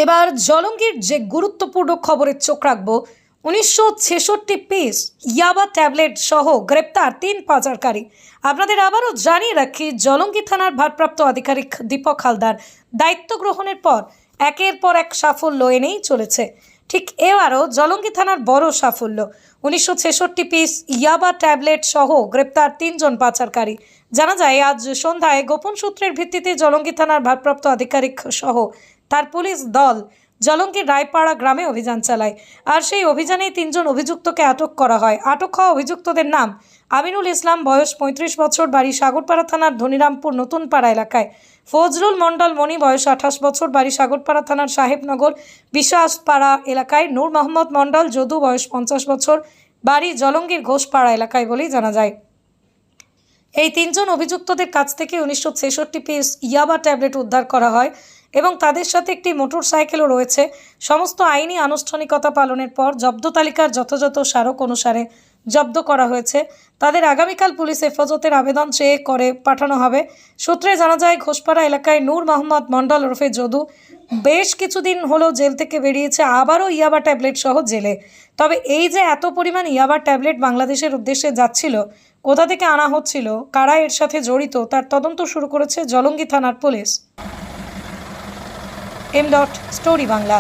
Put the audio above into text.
এবার জলঙ্গির যে গুরুত্বপূর্ণ খবরের চোখ রাখবো। 1966 পিস ইয়াবা ট্যাবলেট সহ গ্রেপ্তার 3 পাচারকারী। আপনাদের আবারও জানিয়ে রাখি, জলঙ্গি থানার ভারপ্রাপ্ত আধিকারিক দীপক হালদার দায়িত্ব গ্রহণের পর একের পর এক সাফল্য এনেই চলেছে। ঠিক এবারও জলঙ্গি থানার বড় সাফল্য। 1966 পিস ইয়াবা ট্যাবলেট সহ গ্রেপ্তার 3 জন পাচারকারী। জানা যায়, আজ সন্ধ্যায় গোপন সূত্রের ভিত্তিতে জলঙ্গি থানার ভারপ্রাপ্ত আধিকারিক সহ তার পুলিশ দল জলঙ্গির রায়পাড়া গ্রামে অভিযান চালায়। আর সেই অভিযানে 3 জন অভিযুক্তকে আটক করা হয়। আটক হওয়া অভিযুক্তদের নাম আমিনুল ইসলাম, বয়স 35 বছর, বাড়ি সাগরপাড়া থানার ধনিরামপুর নতুনপাড়া এলাকায়; ফজলুল মণ্ডল মণি, বয়স 28 বছর, বাড়ি সাগরপাড়া থানার সাহেবনগর বিশ্বাসপাড়া এলাকায়; নূর মোহাম্মদ মণ্ডল যদু, বয়স 50 বছর, বাড়ি জলঙ্গির ঘোষপাড়া এলাকায় বলেই জানা যায়। এই 3 জন অভিযুক্তদের কাছ থেকে 1966 পিস ইয়াবা ট্যাবলেট উদ্ধার করা হয় এবং তাদের সাথে একটি মোটরসাইকেলও রয়েছে। সমস্ত আইনি আনুষ্ঠানিকতা পালনের পর জব্দ তালিকার যথাযথ স্মারক অনুসারে জব্দ করা হয়েছে। তাদের আগামীকাল পুলিশ হেফাজতের আবেদন চেয়ে করে পাঠানো হবে। সূত্রে জানা যায়, ঘোষপাড়া এলাকায় নূর মোহাম্মদ মণ্ডল ওরফে যদু বেশ কিছুদিন হলো জেল থেকে বেরিয়েছে, আবারও ইয়াবা ট্যাবলেট সহ জেলে। তবে এই যে এত পরিমাণ ইয়াবা ট্যাবলেট বাংলাদেশের উদ্দেশ্যে যাচ্ছিল, কোথা থেকে আনা হচ্ছিল, কারা এর সাথে জড়িত, তার তদন্ত শুরু করেছে জলঙ্গি থানার পুলিশ। স্টোরি বাংলা।